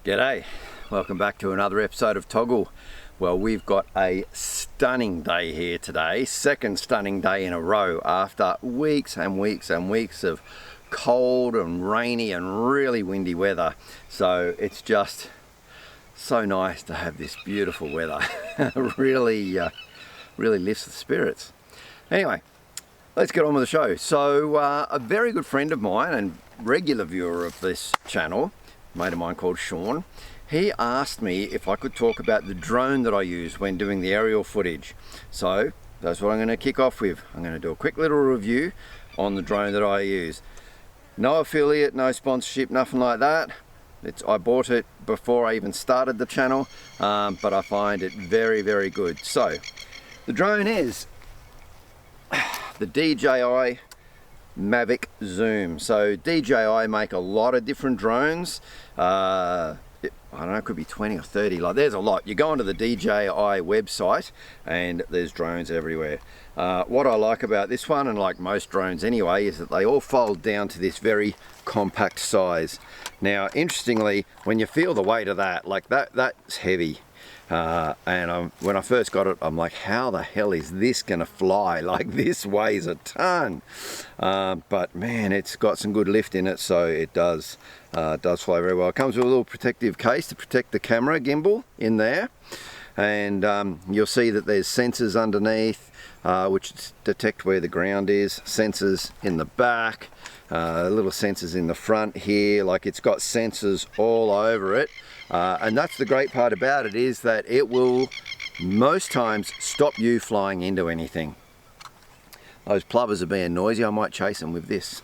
G'day, welcome back to another episode of TOGL. Well, we've got a stunning day here today, second stunning day in a row after weeks and weeks and weeks of cold and rainy and really windy weather. So it's just so nice to have this beautiful weather. really lifts the spirits. Anyway, let's get on with the show. So a very good friend of mine and regular viewer of this channel, a mate of mine called Sean, he asked me if I could talk about the drone that I use when doing the aerial footage. So that's what I'm going to kick off with. I'm going to do a quick little review on the drone that I use. No affiliate, no sponsorship, nothing like that. I bought it before I even started the channel, but I find it very good. So the drone is the DJI Mavic Zoom. So DJI make a lot of different drones. I don't know, it could be 20 or 30, like there's a lot. You go onto the DJI website and there's drones everywhere. What I like about this one, and like most drones anyway, is that they all fold down to this very compact size. Now interestingly, when you feel the weight of that, like that's heavy. And when I first got it, I'm like, how the hell is this gonna fly? Like, this weighs a ton. But man, it's got some good lift in it, so it does fly very well. It comes with a little protective case to protect the camera gimbal in there, and you'll see that there's sensors underneath which detect where the ground is, sensors in the back, little sensors in the front here. Like, it's got sensors all over it. And that's the great part about it, is that it will most times stop you flying into anything. Those plovers are being noisy, I might chase them with this.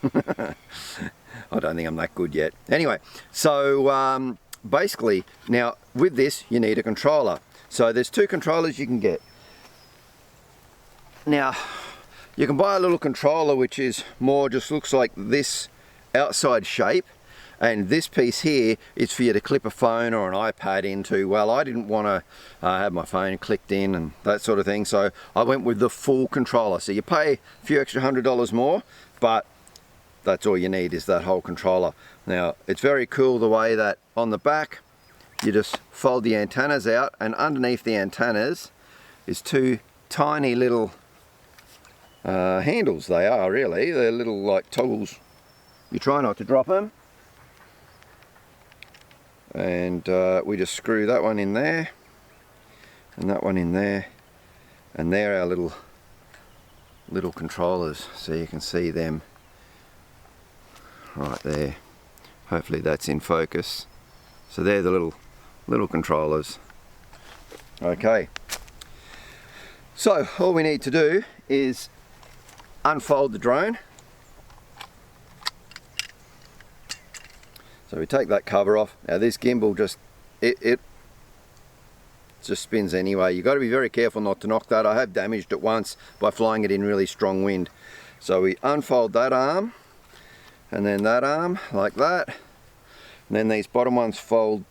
I don't think I'm that good yet. Anyway, so basically, now with this you need a controller. So there's two controllers you can get. Now, you can buy a little controller which is more, just looks like this outside shape. And this piece here is for you to clip a phone or an iPad into. Well, I didn't want to have my phone clicked in and that sort of thing, so I went with the full controller. So you pay a few extra $100 more, but that's all you need, is that whole controller. Now, it's very cool the way that on the back, you just fold the antennas out, and underneath the antennas is two tiny little handles. They are really, they're little like toggles. You try not to drop them. And we just screw that one in there and that one in there, and they're our little controllers, so you can see them right there. Hopefully that's in focus. So they're the little controllers. Okay, so all we need to do is unfold the drone. So we take that cover off. Now this gimbal just spins anyway. You've got to be very careful not to knock that. I have damaged it once by flying it in really strong wind. So we unfold that arm, and then that arm like that, and then these bottom ones fold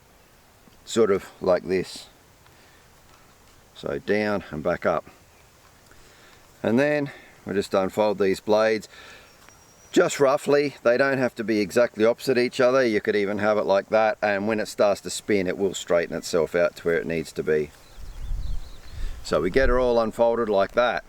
sort of like this. So down and back up. And then we just unfold these blades. Just roughly, they don't have to be exactly opposite each other. You could even have it like that, and when it starts to spin, it will straighten itself out to where it needs to be. So we get it all unfolded like that.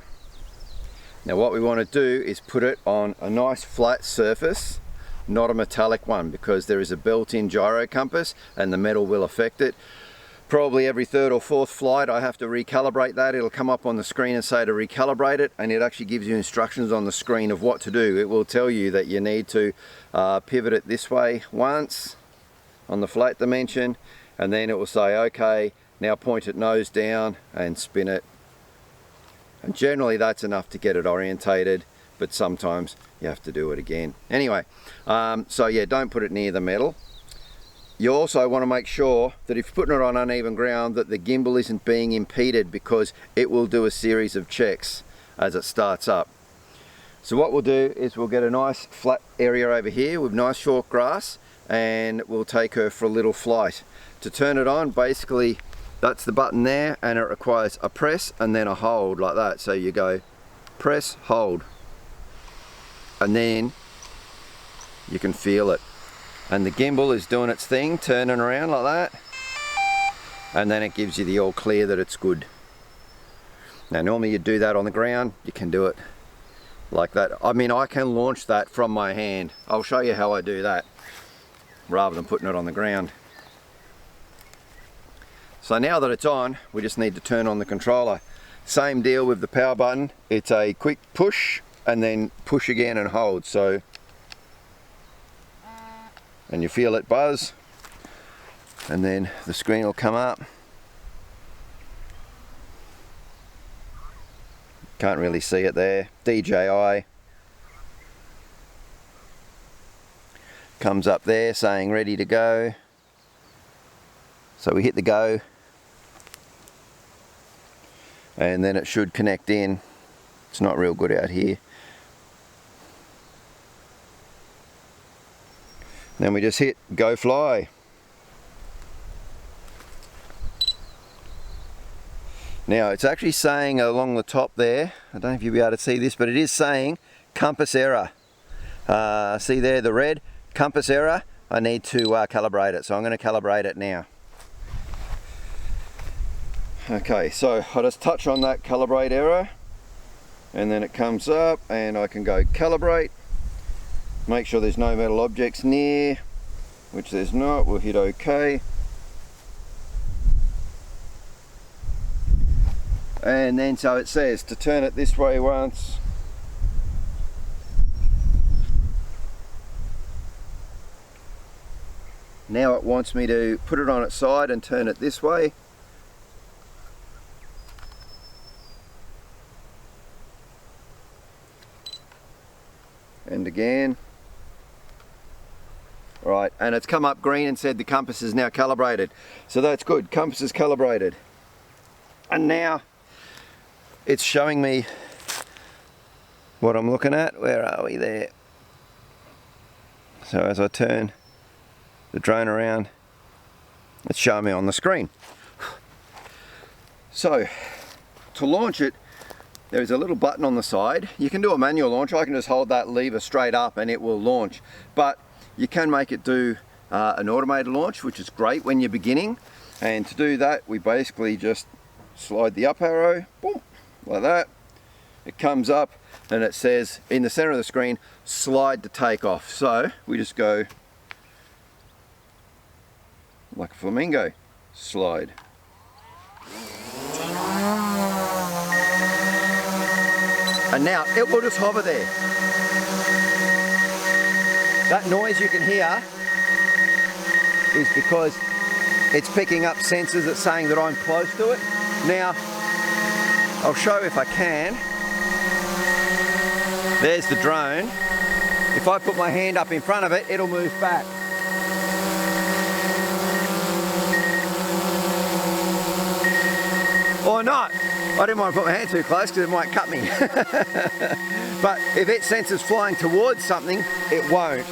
Now what we want to do is put it on a nice flat surface, not a metallic one, because there is a built-in gyro compass and the metal will affect it. Probably every third or fourth flight I have to recalibrate that. It'll come up on the screen and say to recalibrate it, and it actually gives you instructions on the screen of what to do. It will tell you that you need to pivot it this way once on the flat dimension, and then it will say, okay, now point it nose down and spin it. And generally that's enough to get it orientated, but sometimes you have to do it again. Anyway, so yeah, don't put it near the metal. You also want to make sure that if you're putting it on uneven ground, that the gimbal isn't being impeded, because it will do a series of checks as it starts up. So what we'll do is we'll get a nice flat area over here with nice short grass, and we'll take her for a little flight. To turn it on, basically that's the button there, and it requires a press and then a hold like that. So you go press, hold, and then you can feel it. and the gimbal is doing its thing, turning around like that, and then it gives you the all clear that it's good. Now normally you do that on the ground, you can do it like that. I mean, I can launch that from my hand. I'll show you how I do that rather than putting it on the ground. So now that it's on, we just need to turn on the controller. Same deal with the power button. It's a quick push and then push again and hold. So, and you feel it buzz, and then the screen will come up. Can't really see it there. DJI comes up there saying ready to go. So we hit the go, and then it should connect in. It's not real good out here. Then we just hit go fly. Now it's actually saying along the top there, I don't know if you'll be able to see this, but it is saying compass error. See there, the red, compass error. I need to calibrate it, so I'm going to calibrate it now. Okay, so I just touch on that calibrate error, and then it comes up and I can go calibrate. Make sure there's no metal objects near, which there's not. We'll hit OK. And then so it says to turn it this way once. Now it wants me to put it on its side and turn it this way. And again. Right, and it's come up green and said the compass is now calibrated. So that's good, compass is calibrated. And now it's showing me what I'm looking at. Where are we there? So as I turn the drone around, it's showing me on the screen. So to launch it, there's a little button on the side. You can do a manual launch. I can just hold that lever straight up and it will launch. But you can make it do an automated launch, which is great when you're beginning. And to do that, we basically just slide the up arrow, boom, like that. It comes up and it says in the center of the screen, slide to take off. So we just go like a flamingo, slide. And now it will just hover there. That noise you can hear is because it's picking up sensors that's saying that I'm close to it. Now, I'll show if I can. There's the drone. If I put my hand up in front of it, it'll move back. Or not. I didn't want to put my hand too close because it might cut me. But if it senses flying towards something, it won't.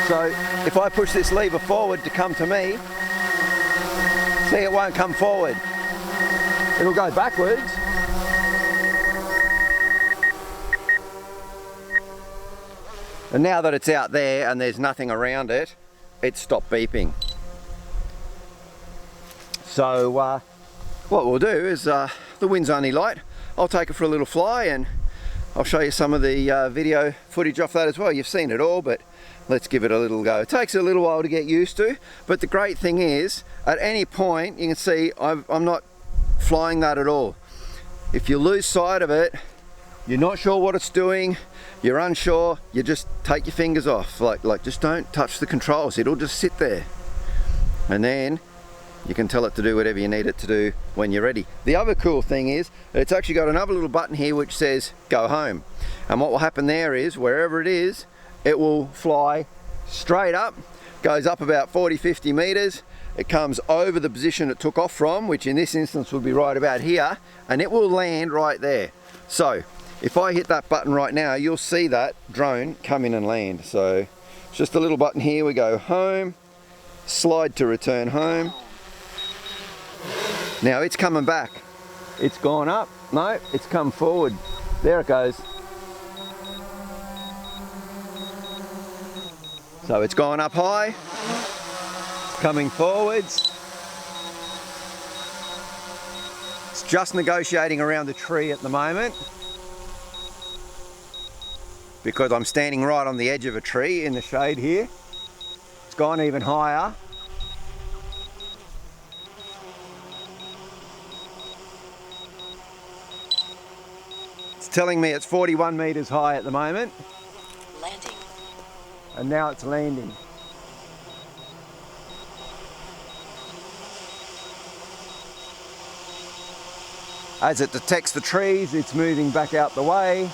So if I push this lever forward to come to me, see, it won't come forward. It'll go backwards. And now that it's out there and there's nothing around it, it stopped beeping. So what we'll do is, the wind's only light, I'll take it for a little fly and I'll show you some of the video footage off that as well. You've seen it all, but let's give it a little go. It takes a little while to get used to, but the great thing is, at any point, you can see I'm not flying that at all. If you lose sight of it, you're not sure what it's doing, you're unsure, you just take your fingers off. Like just don't touch the controls, it'll just sit there. And then you can tell it to do whatever you need it to do when you're ready. The other cool thing is, it's actually got another little button here which says go home. And what will happen there is, wherever it is, it will fly straight up, goes up about 40-50 meters, it comes over the position it took off from, which in this instance would be right about here, and it will land right there. So if I hit that button right now, you'll see that drone come in and land. So it's just a little button here, we go home, slide to return home. Now it's coming back. It's gone up. No, it's come forward. There it goes. So it's gone up high, coming forwards. It's just negotiating around the tree at the moment because I'm standing right on the edge of a tree in the shade here. It's gone even higher. It's telling me it's 41 meters high at the moment. Landing. And now it's landing. As it detects the trees, it's moving back out the way.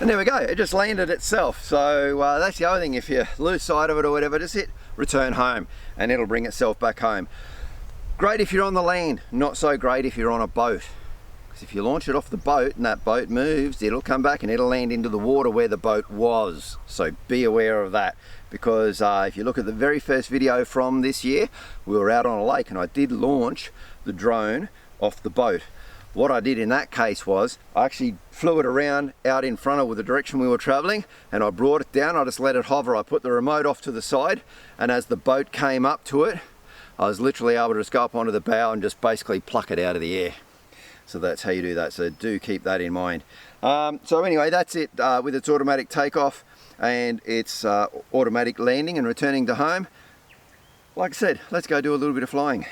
And there we go, it just landed itself. So that's the other thing, if you lose sight of it or whatever, just hit return home and it'll bring itself back home. Great if you're on the land, not so great if you're on a boat. Because if you launch it off the boat and that boat moves, it'll come back and it'll land into the water where the boat was. So be aware of that, because if you look at the very first video from this year, we were out on a lake and I did launch the drone off the boat. What I did in that case was I actually flew it around out in front of the direction we were traveling, and I brought it down. I just let it hover. I put the remote off to the side, and as the boat came up to it, I was literally able to just go up onto the bow and just basically pluck it out of the air. So that's how you do that, so do keep that in mind. So anyway, that's it with its automatic takeoff and its automatic landing and returning to home. Like I said, let's go do a little bit of flying.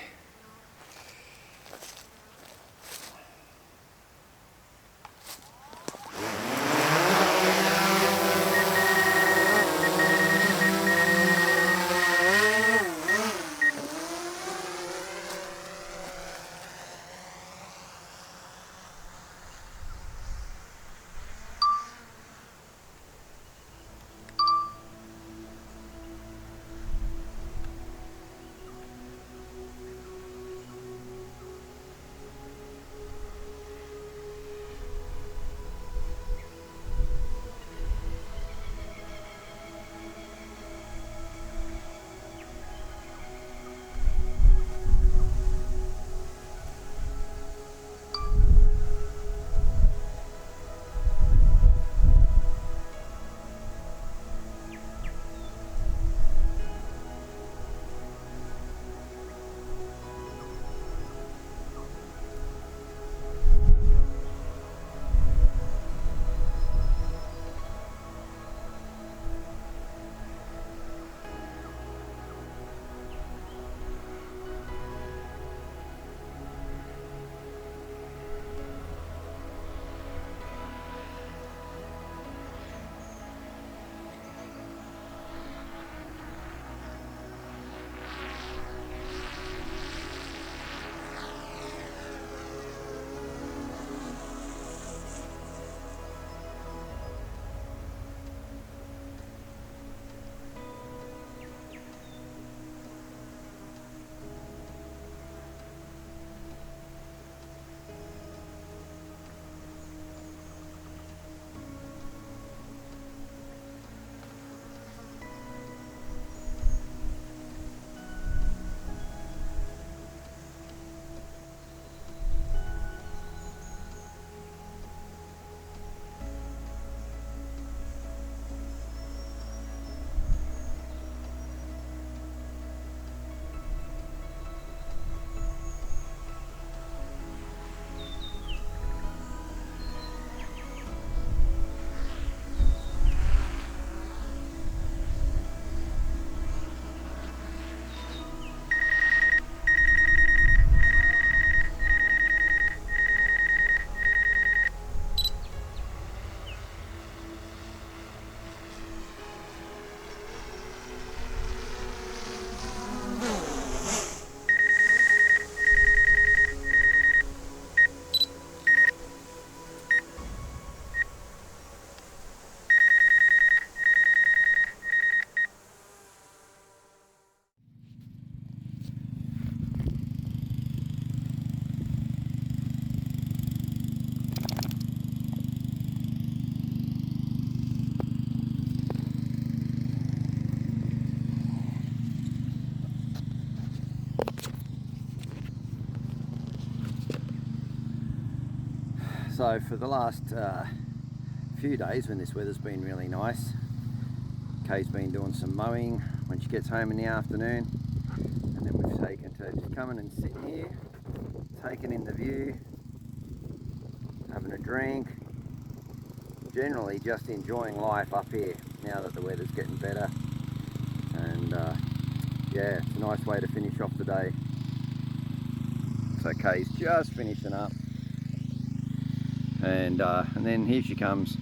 So for the last few days when this weather's been really nice, Kay's been doing some mowing when she gets home in the afternoon, and then we've taken to just coming and sitting here, taking in the view, having a drink, generally just enjoying life up here now that the weather's getting better. And yeah, it's a nice way to finish off the day. So Kay's just finishing up, and then here she comes,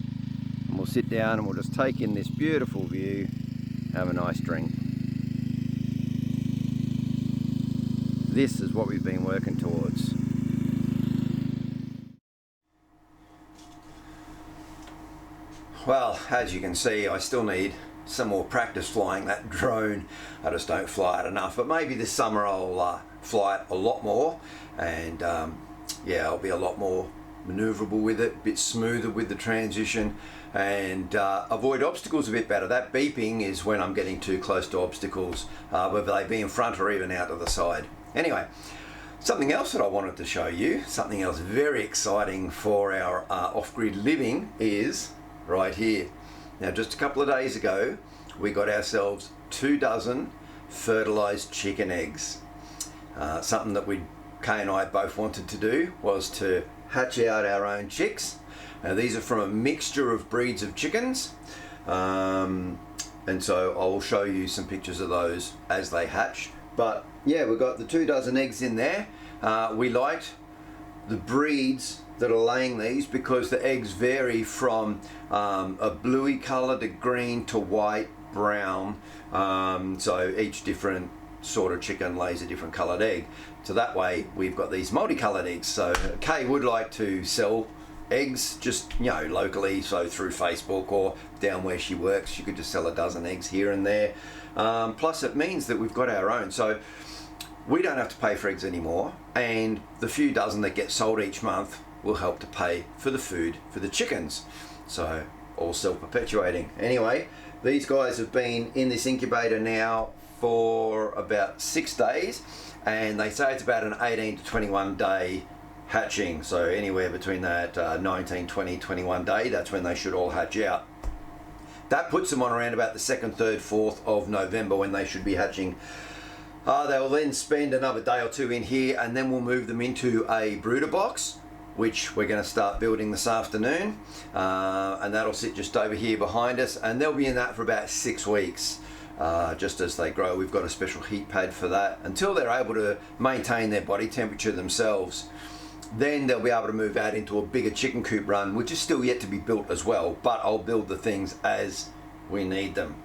and we'll sit down and we'll just take in this beautiful view, have a nice drink. This is what we've been working towards. Well, as you can see, I still need some more practice flying that drone. I just don't fly it enough, but maybe this summer I'll fly it a lot more, and yeah, I'll be a lot more maneuverable with it, a bit smoother with the transition, and avoid obstacles a bit better. That beeping is when I'm getting too close to obstacles, whether they be in front or even out to the side. Anyway, something else that I wanted to show you, something else very exciting for our off-grid living, is right here. Now, just a couple of days ago, we got ourselves 2 dozen fertilized chicken eggs. Something that Kay and I both wanted to do was to hatch out our own chicks. Now, these are from a mixture of breeds of chickens, and so I will show you some pictures of those as they hatch. But yeah, we've got the 2 dozen eggs in there. We liked the breeds that are laying these because the eggs vary from a bluey colour to green to white, brown, so each different sort of chicken lays a different coloured egg. So that way we've got these multicoloured eggs. So Kay would like to sell eggs just, you know, locally, so through Facebook or down where she works she could just sell a dozen eggs here and there. Plus it means that we've got our own, so we don't have to pay for eggs anymore, and the few dozen that get sold each month will help to pay for the food for the chickens. So all self-perpetuating. Anyway, these guys have been in this incubator now for about 6 days, and they say it's about an 18 to 21 day hatching. So anywhere between that 19, 20, 21 day, that's when they should all hatch out. That puts them on around about the 2nd, 3rd, 4th of November when they should be hatching. They will then spend another day or two in here, and then we'll move them into a brooder box, which we're going to start building this afternoon, and that'll sit just over here behind us, and they'll be in that for about 6 weeks, just as they grow. We've got a special heat pad for that until they're able to maintain their body temperature themselves. Then they'll be able to move out into a bigger chicken coop run, which is still yet to be built as well, but I'll build the things as we need them.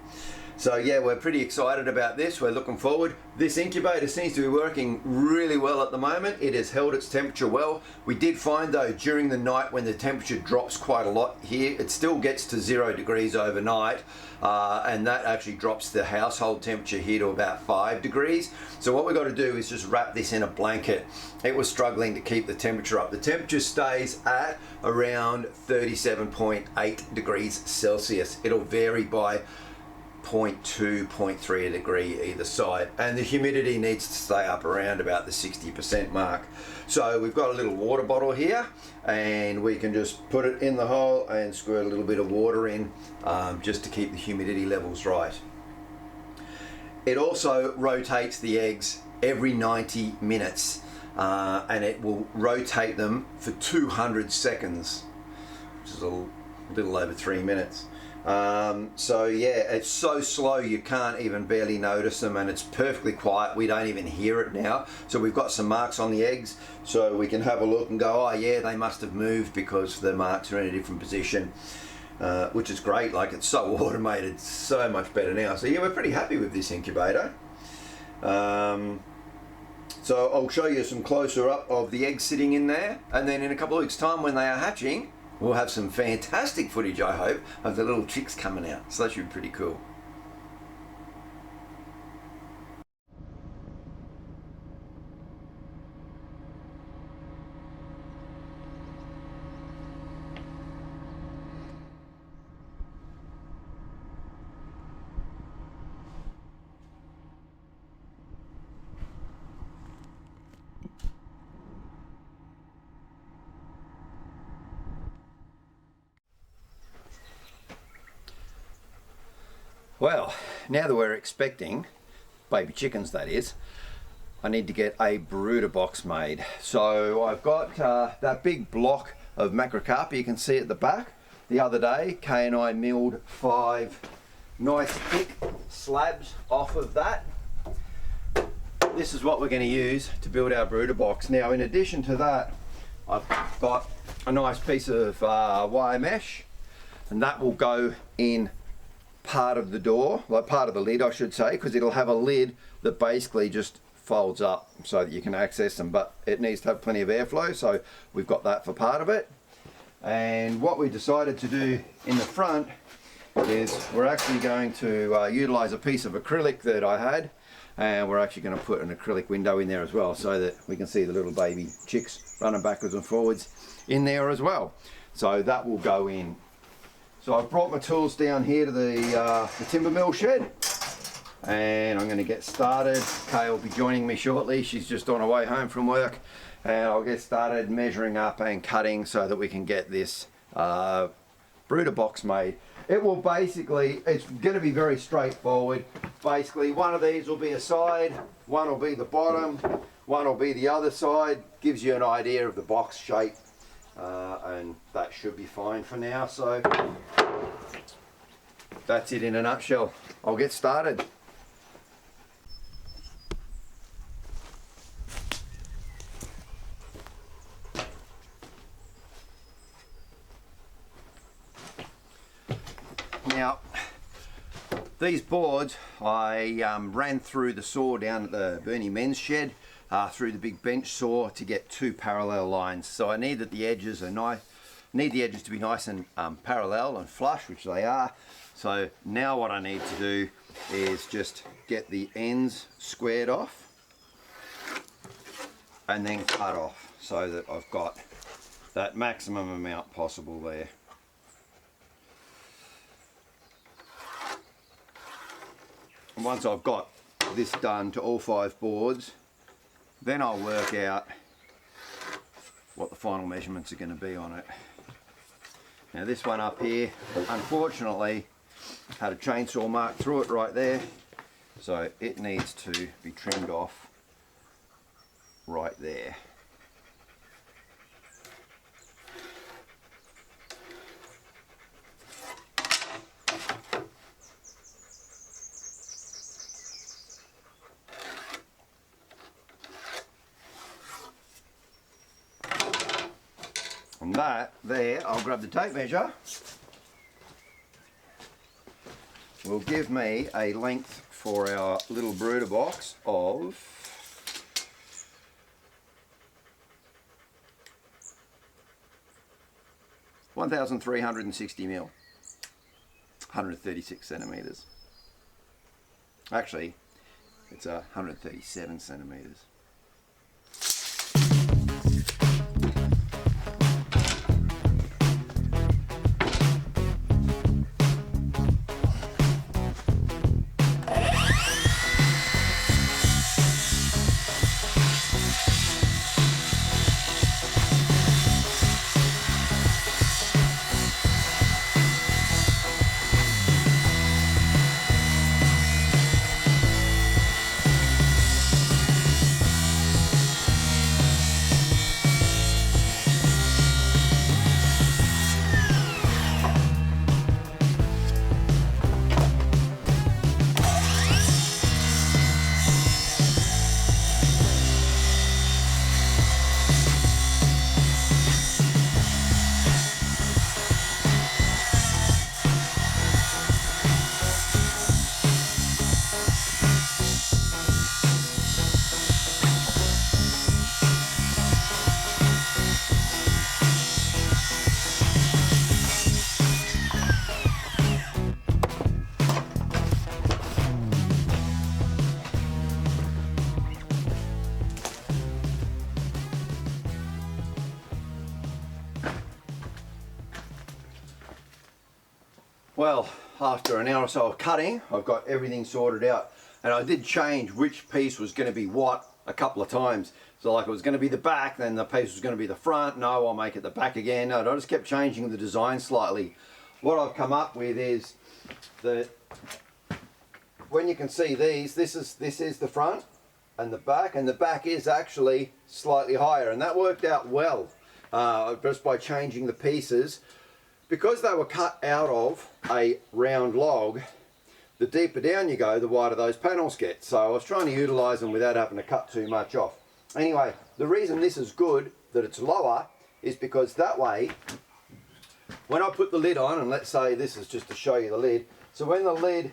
So yeah, we're pretty excited about this. We're looking forward. This incubator seems to be working really well at the moment. It has held its temperature well. We did find though during the night when the temperature drops quite a lot here, it still gets to 0 degrees overnight, and that actually drops the household temperature here to about 5 degrees. So what we've got to do is just wrap this in a blanket. It was struggling to keep the temperature up. The temperature stays at around 37.8 degrees Celsius. It'll vary by 0.2, 0.3 a degree either side, and the humidity needs to stay up around about the 60% mark. So we've got a little water bottle here, and we can just put it in the hole and squirt a little bit of water in, just to keep the humidity levels right. It also rotates the eggs every 90 minutes, and it will rotate them for 200 seconds, which is a little over 3 minutes. So yeah, it's so slow you can't even barely notice them, and it's perfectly quiet. We don't even hear it now. So we've got some marks on the eggs, so we can have a look and go, oh yeah, they must have moved because the marks are in a different position, which is great. Like, it's so automated, so much better now. So yeah, we're pretty happy with this incubator. So I'll show you some closer up of the eggs sitting in there, and then in a couple of weeks time when they are hatching, we'll have some fantastic footage, I hope, of the little chicks coming out. So that should be pretty cool. Well, now that we're expecting baby chickens, that is, I need to get a brooder box made. So I've got that big block of macrocarpa you can see at the back. The other day, Kay and I milled 5 nice thick slabs off of that. This is what we're going to use to build our brooder box. Now, in addition to that, I've got a nice piece of wire mesh, and that will go in part of the door, like part of the lid I should say, because it'll have a lid that basically just folds up so that you can access them, but it needs to have plenty of airflow, so we've got that for part of it. And what we decided to do in the front is we're actually going to utilize a piece of acrylic that I had, and we're actually going to put an acrylic window in there as well so that we can see the little baby chicks running backwards and forwards in there as well. So that will go in. So I've brought my tools down here to the timber mill shed, and I'm going to get started. Kay will be joining me shortly. She's just on her way home from work, and I'll get started measuring up and cutting so that we can get this brooder box made. It will basically, it's going to be very straightforward. Basically, one of these will be a side, one will be the bottom, one will be the other side. Gives you an idea of the box shape, and that should be fine for now. So that's it in a nutshell. I'll get started. Now, these boards I ran through the saw down at the Bernie men's shed, through the big bench saw to get 2 parallel lines. So I need that the edges are nice, need the edges to be nice and parallel and flush, which they are. So now what I need to do is just get the ends squared off and then cut off so that I've got that maximum amount possible there. And once I've got this done to all 5 boards, then I'll work out what the final measurements are going to be on it. Now this one up here, unfortunately, had a chainsaw mark through it right there, so it needs to be trimmed off right there. And that there, I'll grab the tape measure, will give me a length for our little brooder box of 1,360 mil, 136 centimeters. Actually, it's 137 centimeters. Well, after an hour or so of cutting, I've got everything sorted out, and I did change which piece was going to be what a couple of times. So like it was going to be the back, then the piece was going to be the front. No, I'll make it the back again. No, I just kept changing the design slightly. What I've come up with is that when you can see these, this is the front and the back is actually slightly higher, and that worked out well just by changing the pieces. Because they were cut out of a round log, the deeper down you go, the wider those panels get. So I was trying to utilise them without having to cut too much off. Anyway, the reason this is good, that it's lower, is because that way, when I put the lid on, and let's say this is just to show you the lid, so when the lid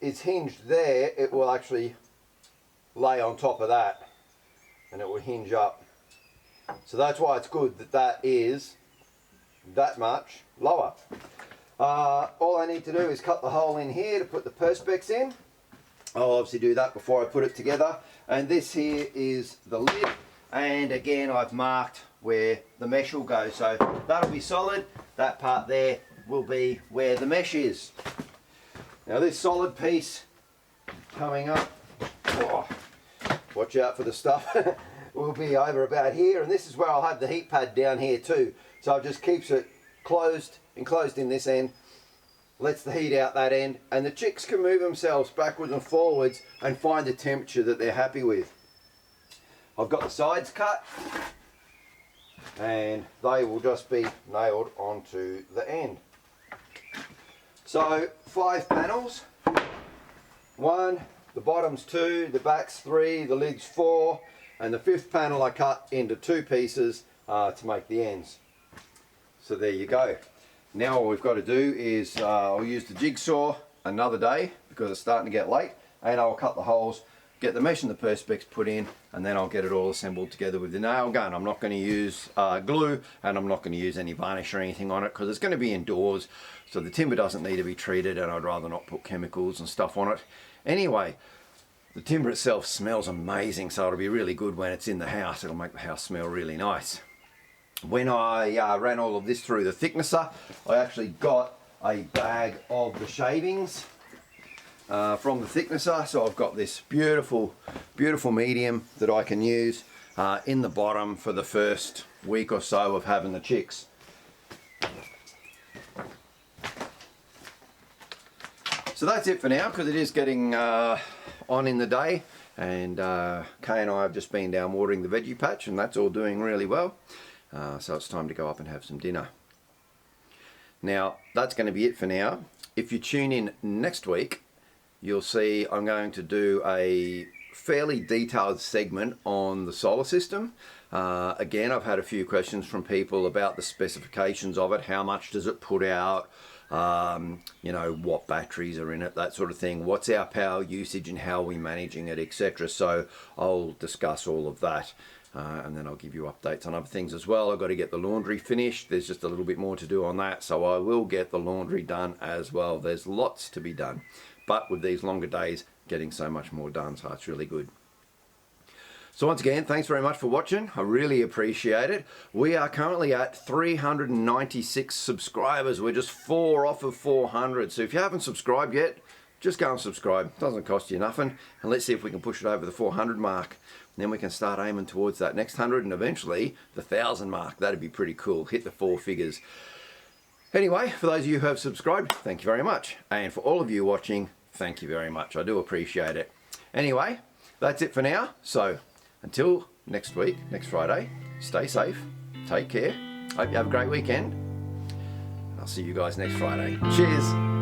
is hinged there, it will actually lay on top of that, and it will hinge up. So that's why it's good that that is that much lower. All I need to do is cut the hole in here to put the perspex in. I'll obviously do that before I put it together. And this here is the lid, and again I've marked where the mesh will go, so that'll be solid. That part there will be where the mesh is. Now this solid piece coming up, oh, watch out for the stuff, will be over about here, and this is where I'll have the heat pad down here too. So it just keeps it enclosed in this end, lets the heat out that end, and the chicks can move themselves backwards and forwards and find the temperature that they're happy with. I've got the sides cut, and they will just be nailed onto the end. So 5 panels, 1, the bottom's 2, the back's 3, the lid's 4, and the 5th panel I cut into 2 pieces to make the ends. So there you go. Now all we've got to do is I'll use the jigsaw another day because it's starting to get late, and I'll cut the holes, get the mesh and the perspex put in, and then I'll get it all assembled together with the nail gun. I'm not going to use glue, and I'm not going to use any varnish or anything on it because it's going to be indoors, so the timber doesn't need to be treated, and I'd rather not put chemicals and stuff on it. Anyway, the timber itself smells amazing, so it'll be really good when it's in the house. It'll make the house smell really nice. When I ran all of this through the thicknesser, I actually got a bag of the shavings from the thicknesser. So I've got this beautiful medium that I can use in the bottom for the first week or so of having the chicks. So that's it for now, because it is getting on in the day, and Kay and I have just been down watering the veggie patch, and that's all doing really well. So it's time to go up and have some dinner. Now that's going to be it for now. If you tune in next week, you'll see I'm going to do a fairly detailed segment on the solar system. Again, I've had a few questions from people about the specifications of it. How much does it put out? You know, what batteries are in it, that sort of thing. What's our power usage and how are we managing it, etc. So I'll discuss all of that. And then I'll give you updates on other things as well. I've got to get the laundry finished. There's just a little bit more to do on that, so I will get the laundry done as well. There's lots to be done, but with these longer days, getting so much more done, so it's really good. So once again, thanks very much for watching. I really appreciate it. We are currently at 396 subscribers. We're just 4 off of 400. So if you haven't subscribed yet, just go and subscribe. It doesn't cost you nothing. And let's see if we can push it over the 400 mark. Then we can start aiming towards that next 100 and eventually the 1,000 mark. That'd be pretty cool. Hit the 4 figures. Anyway, for those of you who have subscribed, thank you very much. And for all of you watching, thank you very much. I do appreciate it. Anyway, that's it for now. So until next week, next Friday, stay safe, take care. Hope you have a great weekend. I'll see you guys next Friday. Cheers.